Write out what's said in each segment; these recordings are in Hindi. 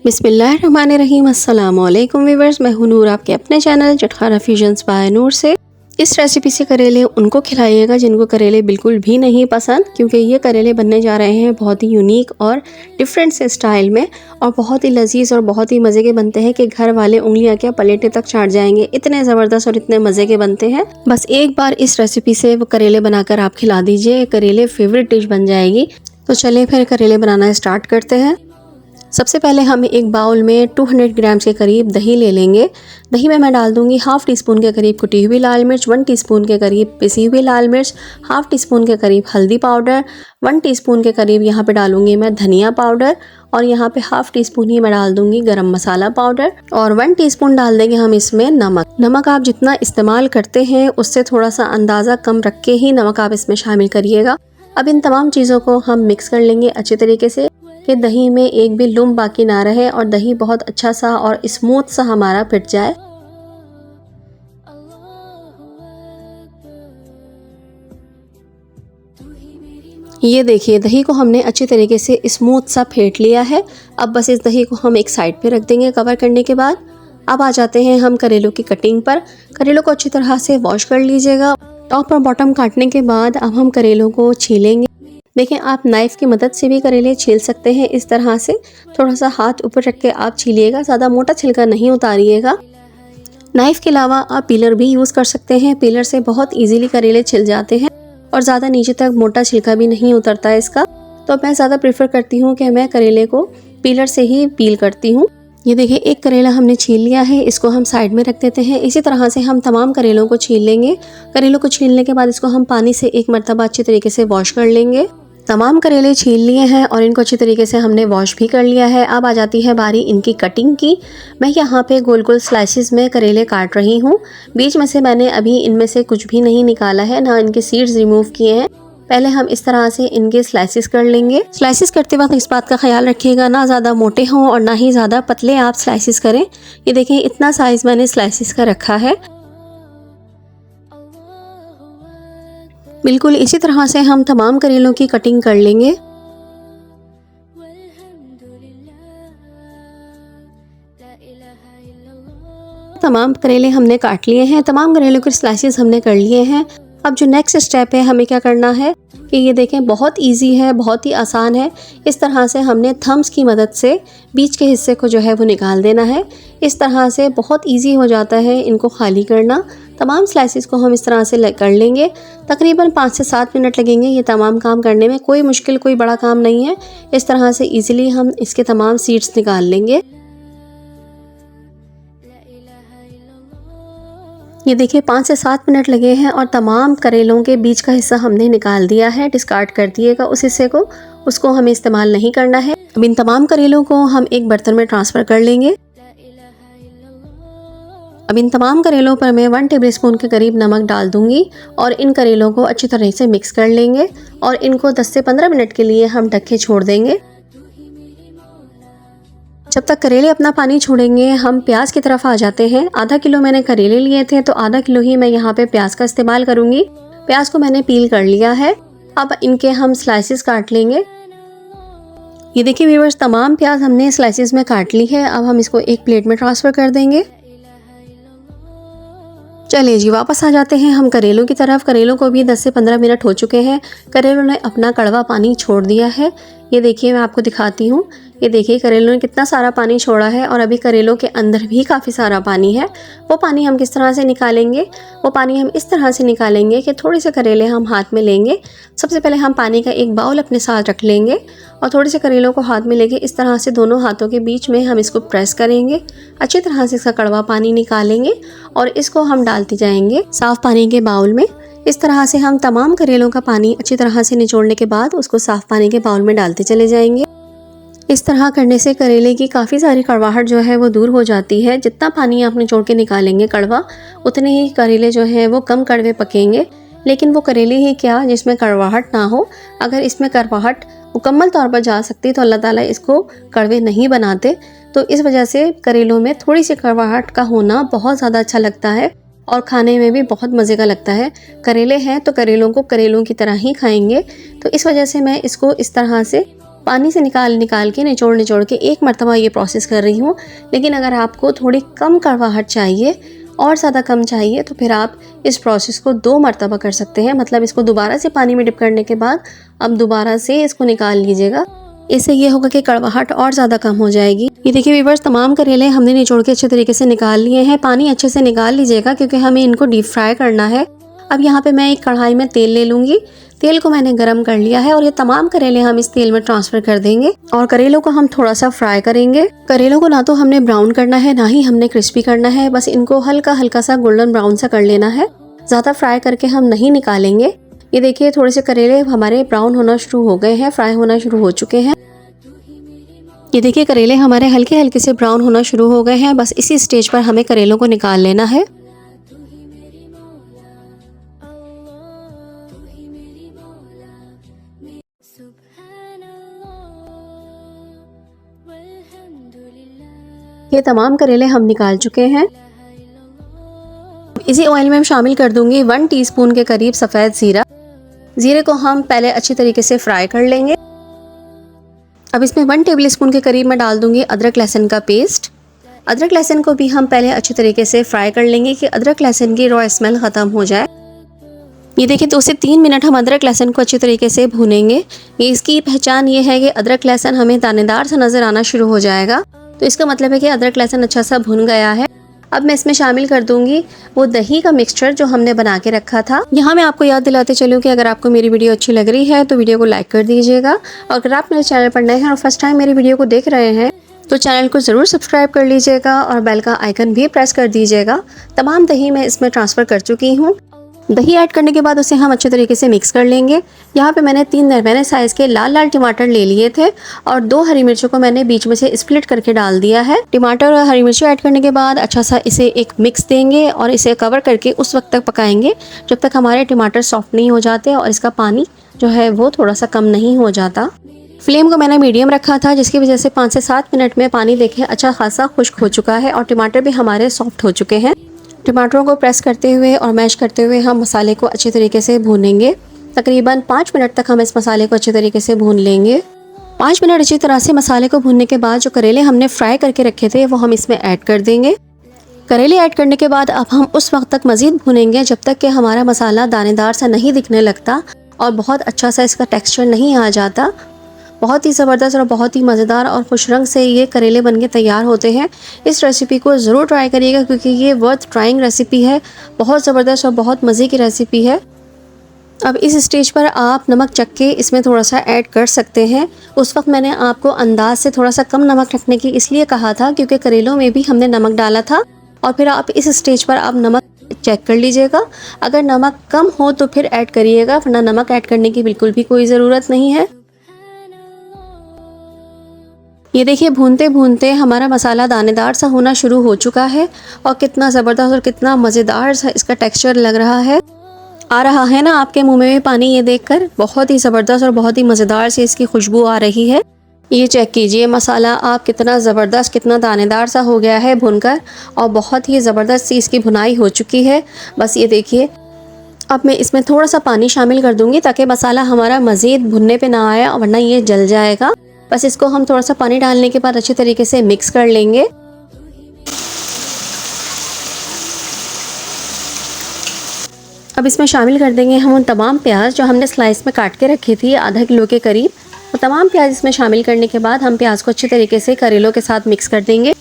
बिस्मिल्लाहिर्रहमानिर्रहीम। अस्सलामुअलैकुम व्यूअर्स, मैं हूं नूर, आपके अपने चैनल चटखारा फ्यूजन्स बाय नूर से। इस रेसिपी से करेले उनको खिलाइएगा जिनको करेले बिल्कुल भी नहीं पसंद, क्योंकि ये करेले बनने जा रहे हैं बहुत ही यूनिक और डिफरेंट से स्टाइल में, और बहुत ही लजीज और बहुत ही मज़े के बनते हैं कि घर वाले उंगलियां क्या पलेटे तक चाट जाएंगे। इतने ज़बरदस्त और इतने मज़े के बनते हैं। बस एक बार इस रेसिपी से वो करेले बनाकर आप खिला दीजिए, करेले फेवरेट डिश बन जाएगी। तो चलिए फिर करेले बनाना स्टार्ट करते हैं। सबसे पहले हम एक बाउल में 200 ग्राम के करीब दही ले लेंगे। दही में मैं डाल दूंगी हाफ़ टी स्पून के करीब कुटी हुई लाल मिर्च, 1 टीस्पून के करीब पिसी हुई लाल मिर्च, हाफ़ टी स्पून के करीब हल्दी पाउडर, 1 टीस्पून के करीब यहाँ पे डालूंगी मैं धनिया पाउडर, और यहाँ पे हाफ़ टी स्पून ही मैं डाल दूंगी गरम मसाला पाउडर, और 1 टीस्पून डाल देंगे हम इसमें नमक। नमक आप जितना इस्तेमाल करते हैं उससे थोड़ा सा अंदाज़ा कम रख के ही नमक आप इसमें शामिल करिएगा। अब इन तमाम चीज़ों को हम मिक्स कर लेंगे अच्छे तरीके से कि दही में एक भी लुम्ब बाकी ना रहे और दही बहुत अच्छा सा और स्मूथ सा हमारा पिट जाए। ये देखिए दही को हमने अच्छी तरीके से स्मूथ सा फेंट लिया है। अब बस इस दही को हम एक साइड पे रख देंगे कवर करने के बाद। अब आ जाते हैं हम करेलों की कटिंग पर। करेलों को अच्छी तरह से वॉश कर लीजिएगा। टॉप और बॉटम काटने के बाद अब हम करेलों को छीलेंगे। देखें, आप नाइफ़ की मदद से भी करेले छील सकते हैं। इस तरह से थोड़ा सा हाथ ऊपर रख के आप छीलिएगा, ज़्यादा मोटा छिलका नहीं उतारिएगा। नाइफ़ के अलावा आप पीलर भी यूज़ कर सकते हैं। पीलर से बहुत इजीली करेले छिल जाते हैं और ज़्यादा नीचे तक मोटा छिलका भी नहीं उतरता है इसका। तो मैं ज़्यादा प्रेफर करती हूँ कि मैं करेले को पीलर से ही पील करती हूँ। ये देखिए एक करेला हमने छील लिया है, इसको हम साइड में रख देते हैं। इसी तरह से हम तमाम करेलों को छील लेंगे। करेलों को छीलने के बाद इसको हम पानी से एक मरतबा अच्छी तरीके से वॉश कर लेंगे। तमाम करेले छील लिए हैं और इनको अच्छी तरीके से हमने वॉश भी कर लिया है। अब आ जाती है बारी इनकी कटिंग की। मैं यहाँ पे गोल गोल स्लाइसिस में करेले काट रही हूँ। बीच में से मैंने अभी इनमें से कुछ भी नहीं निकाला है, ना इनके सीड्स रिमूव किए हैं। पहले हम इस तरह से इनके स्लाइसिस कर लेंगे। स्लाइसिस करते वक्त इस बात का ख्याल रखिएगा ना ज़्यादा मोटे हों और ना ही ज़्यादा पतले आप स्लाइसिस करें। ये देखिए इतना साइज़ मैंने स्लाइसिस का रखा है। बिल्कुल इसी तरह से हम तमाम करेलों की कटिंग कर लेंगे। तमाम करेले हमने काट लिए हैं, तमाम करेलों के स्लाइसेस हमने कर लिए हैं। अब जो नेक्स्ट स्टेप है हमें क्या करना है कि ये देखें बहुत इजी है, बहुत ही आसान है। इस तरह से हमने थम्स की मदद से बीच के हिस्से को जो है वो निकाल देना है। इस तरह से बहुत इजी हो जाता है इनको खाली करना। तमाम स्लाइसेस को हम इस तरह से कर लेंगे। तकरीबन 5 से 7 मिनट लगेंगे ये तमाम काम करने में। कोई मुश्किल कोई बड़ा काम नहीं है। इस तरह से इजीली हम इसके तमाम सीड्स निकाल लेंगे। ये देखिए 5 से 7 मिनट लगे हैं और तमाम करेलों के बीच का हिस्सा हमने निकाल दिया है। डिस्कार्ड कर दिएगा उस हिस्से को, उसको हमें इस्तेमाल नहीं करना है। अब इन तमाम करेलों को हम एक बर्तन में ट्रांसफ़र कर लेंगे। अब इन तमाम करेलों पर मैं 1 टेबलस्पून के करीब नमक डाल दूंगी और इन करेलों को अच्छी तरह से मिक्स कर लेंगे और इनको 10 से 15 मिनट के लिए हम ढक के छोड़ देंगे। जब तक करेले अपना पानी छोड़ेंगे हम प्याज की तरफ आ जाते हैं। आधा किलो मैंने करेले लिए थे तो आधा किलो ही मैं यहाँ पे प्याज का इस्तेमाल करूँगी। प्याज को मैंने पील कर लिया है। अब इनके हम स्लाइसेस काट लेंगे। ये देखिए व्यूअर्स, तमाम प्याज हमने स्लाइसेस में काट ली है। अब हम इसको एक प्लेट में ट्रांसफ़र कर देंगे। चलिए जी, वापस आ जाते हैं हम करेलों की तरफ। करेलों को भी 10 से 15 मिनट हो चुके हैं। करेलों ने अपना कड़वा पानी छोड़ दिया है। ये देखिए मैं आपको दिखाती हूँ। ये देखिए करेलों ने कितना सारा पानी छोड़ा है और अभी करेलों के अंदर भी काफ़ी सारा पानी है। वो पानी हम किस तरह से निकालेंगे? वो पानी हम इस तरह से निकालेंगे कि थोड़े से करेले हम हाथ में लेंगे। सबसे पहले हम पानी का एक बाउल अपने साथ रख लेंगे और थोड़े से करेलों को हाथ में लेके इस तरह से दोनों हाथों के बीच में हम इसको प्रेस करेंगे। अच्छी तरह से इसका कड़वा पानी निकालेंगे और इसको हम डालते जाएंगे साफ़ पानी के बाउल में। इस तरह से हम तमाम करेलों का पानी अच्छी तरह से निचोड़ने के बाद उसको साफ़ पानी के बाउल में डालते चले जाएंगे। इस तरह करने से करेले की काफ़ी सारी कड़वाहट जो है वो दूर हो जाती है। जितना पानी आप निचोड़ के निकालेंगे कड़वा, उतने ही करेले जो हैं वो कम कड़वे पकेंगे। लेकिन वो करेले ही क्या जिसमें कड़वाहट ना हो। अगर इसमें कड़वाहट मुकम्मल तौर पर जा सकती तो अल्लाह ताला इसको कड़वे नहीं बनाते। तो इस वजह से करेलों में थोड़ी सी कड़वाहट का होना बहुत ज़्यादा अच्छा लगता है। और खाने में भी बहुत मज़े का लगता है। करेले हैं तो करेलों को करेलों की तरह ही खाएंगे, तो इस वजह से मैं इसको इस तरह से पानी से निकाल के निचोड़ के एक मरतबा ये प्रोसेस कर रही हूँ। लेकिन अगर आपको थोड़ी कम कड़वाहट चाहिए और ज़्यादा कम चाहिए तो फिर आप इस प्रोसेस को 2 मरतबा कर सकते हैं। मतलब इसको दोबारा से पानी में डिप करने के बाद अब दोबारा से इसको निकाल लीजिएगा। इससे ये होगा कि कड़वाहट और ज़्यादा कम हो जाएगी। ये देखिए व्यूअर्स, तमाम करेले हमने निचोड़ के अच्छे तरीके से निकाल लिए हैं। पानी अच्छे से निकाल लीजिएगा क्योंकि हमें इनको डीप फ्राई करना है। अब यहाँ पे मैं एक कढ़ाई में तेल ले लूँगी। तेल को मैंने गरम कर लिया है और ये तमाम करेले हम इस तेल में ट्रांसफर कर देंगे और करेलों को हम थोड़ा सा फ्राई करेंगे। करेलों को ना तो हमने ब्राउन करना है ना ही हमने क्रिस्पी करना है, बस इनको हल्का हल्का सा गोल्डन ब्राउन सा कर लेना है। ज़्यादा फ्राई करके हम नहीं निकालेंगे। ये देखिए थोड़े से करेले हमारे ब्राउन होना शुरू हो गए हैं, फ्राई होना शुरू हो चुके हैं। ये देखिए करेले हमारे हल्के हल्के से ब्राउन होना शुरू हो गए हैं। बस इसी स्टेज पर हमें करेलों को निकाल लेना है। ये तमाम करेले हम निकाल चुके हैं। इसी ऑयल में हम शामिल कर दूंगी 1 टीस्पून के करीब सफ़ेद ज़ीरा। ज़ीरे को हम पहले अच्छी तरीके से फ्राई कर लेंगे। अब इसमें 1 टेबलस्पून के करीब मैं डाल दूंगी अदरक लहसुन का पेस्ट। अदरक लहसुन को भी हम पहले अच्छी तरीके से फ्राई कर लेंगे कि अदरक लहसुन की रॉ स्मेल ख़त्म हो जाए। ये देखिए 2 से 3 मिनट हम अदरक लहसुन को अच्छी तरीके से भूनेंगे। ये इसकी पहचान ये है कि अदरक लहसुन हमें दानेदार सा नज़र आना शुरू हो जाएगा, तो इसका मतलब है कि अदरक लहसुन अच्छा सा भुन गया है। अब मैं इसमें शामिल कर दूंगी वो दही का मिक्सचर जो हमने बना के रखा था। यहाँ मैं आपको याद दिलाते चलूँ कि अगर आपको मेरी वीडियो अच्छी लग रही है तो वीडियो को लाइक कर दीजिएगा, और अगर आप मेरे चैनल पर नए हैं और फर्स्ट टाइम मेरी वीडियो को देख रहे हैं तो चैनल को ज़रूर सब्सक्राइब कर लीजिएगा और बेल का आइकन भी प्रेस कर दीजिएगा। तमाम दही मैं इसमें ट्रांसफ़र कर चुकी हूँ। दही ऐड करने के बाद उसे हम अच्छे तरीके से मिक्स कर लेंगे। यहाँ पे मैंने 3 दरमियाने साइज़ के लाल लाल टमाटर ले लिए थे और 2 हरी मिर्चों को मैंने बीच में से स्प्लिट करके डाल दिया है। टमाटर और हरी मिर्ची ऐड करने के बाद अच्छा सा इसे एक मिक्स देंगे और इसे कवर करके उस वक्त तक पकाएंगे जब तक हमारे टमाटर सॉफ्ट नहीं हो जाते और इसका पानी जो है वो थोड़ा सा कम नहीं हो जाता। फ्लेम को मैंने मीडियम रखा था, जिसकी वजह से 5 से 7 मिनट में पानी देखें अच्छा खासा खुश्क हो चुका है और टमाटर भी हमारे सॉफ्ट हो चुके हैं। टमाटरों को प्रेस करते हुए और मैश करते हुए हम मसाले को अच्छे तरीके से भूनेंगे। तकरीबन 5 मिनट तक हम इस मसाले को अच्छे तरीके से भून लेंगे। 5 मिनट अच्छी तरह से मसाले को भूनने के बाद जो करेले हमने फ्राई करके रखे थे वो हम इसमें ऐड कर देंगे। करेले ऐड करने के बाद अब हम उस वक्त तक मज़ीद भूनेंगे जब तक कि हमारा मसाला दानेदार सा नहीं दिखने लगता और बहुत अच्छा सा इसका टेक्स्चर नहीं आ जाता। बहुत ही ज़बरदस्त और बहुत ही मज़ेदार और खुश रंग से ये करेले बनके तैयार होते हैं। इस रेसिपी को ज़रूर ट्राई करिएगा क्योंकि ये वर्थ ट्राइंग रेसिपी है। बहुत ज़बरदस्त और बहुत मज़े की रेसिपी है। अब इस स्टेज पर आप नमक चख के इसमें थोड़ा सा ऐड कर सकते हैं। उस वक्त मैंने आपको अंदाज से थोड़ा सा कम नमक रखने की इसलिए कहा था क्योंकि करेलों में भी हमने नमक डाला था। और फिर आप इस स्टेज पर आप नमक चेक कर लीजिएगा। अगर नमक कम हो तो फिर ऐड करिएगा, वरना नमक ऐड करने की बिल्कुल भी कोई ज़रूरत नहीं है। ये देखिए भूनते भूनते हमारा मसाला दानेदार सा होना शुरू हो चुका है और कितना ज़बरदस्त और कितना मज़ेदार सा इसका टेक्सचर लग रहा है। आ रहा है ना आपके मुंह में भी पानी ये देखकर। बहुत ही ज़बरदस्त और बहुत ही मज़ेदार सी इसकी खुशबू आ रही है। ये चेक कीजिए मसाला आप कितना ज़बरदस्त कितना दानेदार सा हो गया है भुनकर, और बहुत ही ज़बरदस्त सी इसकी भुनाई हो चुकी है। बस ये देखिए अब मैं इसमें थोड़ा सा पानी शामिल कर दूंगी ताकि मसाला हमारा मज़ीद भुनने पे ना आए, वरना ये जल जाएगा। बस इसको हम थोड़ा सा पानी डालने के बाद अच्छी तरीके से मिक्स कर लेंगे। अब इसमें शामिल कर देंगे हम उन तमाम प्याज जो हमने स्लाइस में काट के रखी थी, आधा किलो के करीब। और तमाम प्याज इसमें शामिल करने के बाद हम प्याज को अच्छी तरीके से करेलों के साथ मिक्स कर देंगे।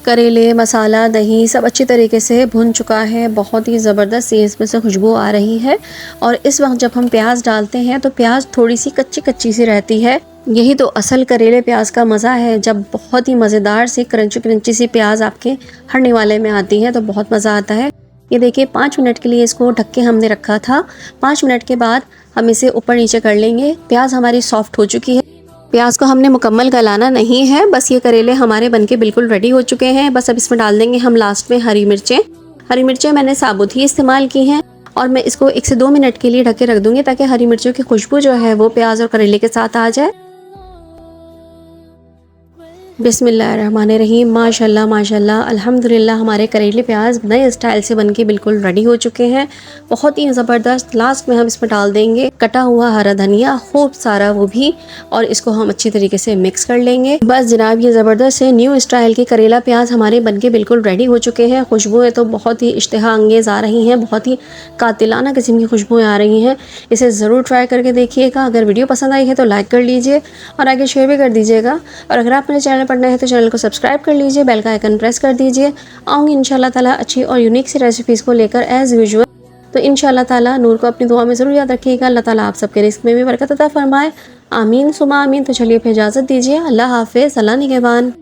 करेले, मसाला, दही सब अच्छी तरीके से भुन चुका है। बहुत ही ज़बरदस्त सी इसमें से खुशबू आ रही है। और इस वक्त जब हम प्याज डालते हैं तो प्याज थोड़ी सी कच्ची कच्ची सी रहती है। यही तो असल करेले प्याज का मज़ा है, जब बहुत ही मज़ेदार सी क्रंची क्रंची सी प्याज आपके हर निवाले में आती है तो बहुत मज़ा आता है। ये देखिए 5 मिनट के लिए इसको ढक के हमने रखा था। 5 मिनट के बाद हम इसे ऊपर नीचे कर लेंगे। प्याज हमारी सॉफ्ट हो चुकी है। प्याज को हमने मुकम्मल गलाना नहीं है, बस ये करेले हमारे बनके बिल्कुल रेडी हो चुके हैं। बस अब इसमें डाल देंगे हम लास्ट में हरी मिर्चें। हरी मिर्चें मैंने साबुत ही इस्तेमाल की हैं और मैं इसको 1 से 2 मिनट के लिए ढक के रख दूंगी ताकि हरी मिर्चों की खुशबू जो है वो प्याज और करेले के साथ आ जाए। बिस्मिल्लाहिर्रहमानिर्रहीम। माशाल्लाह माशाल्लाह अल्हम्दुलिल्लाह हमारे करेले प्याज नए स्टाइल से बनके बिल्कुल रेडी हो चुके हैं। बहुत ही ज़बरदस्त। लास्ट में हम इसमें डाल देंगे कटा हुआ हरा धनिया खूब सारा, वो भी, और इसको हम अच्छी तरीके से मिक्स कर लेंगे। बस जनाब, ये ज़बरदस्त से न्यू स्टाइल के करेला प्याज हमारे बनके बिल्कुल रेडी हो चुके हैं। खुशबुएँ तो बहुत ही इश्तहा अंगेज़ आ रही हैं, बहुत ही कातिलाना किस्म की खुशबुएँ आ रही हैं। इसे ज़रूर ट्राई करके देखिएगा। अगर वीडियो पसंद आई है तो लाइक कर लीजिए और आगे शेयर भी कर दीजिएगा। और अगर आप मेरे चैनल पर नए हैं तो चैनल को सब्सक्राइब कर लीजिए, बेल का आइकन प्रेस कर दीजिए। आऊँगी इंशाल्लाह ताला अच्छी और यूनिक सी रेसिपीज़ को लेकर एज़ यूजुअल। तो इंशाल्लाह ताला नूर को अपनी दुआ में ज़रूर याद रखिएगा। अल्लाह ताला आप सबके रिस्क में भी बरकत अता फरमाए। आमीन सुमा आमीन। तो चलिए फिर इजाज़त दीजिए। अल्लाह हाफ़िज़। अल्लाह निगहबान।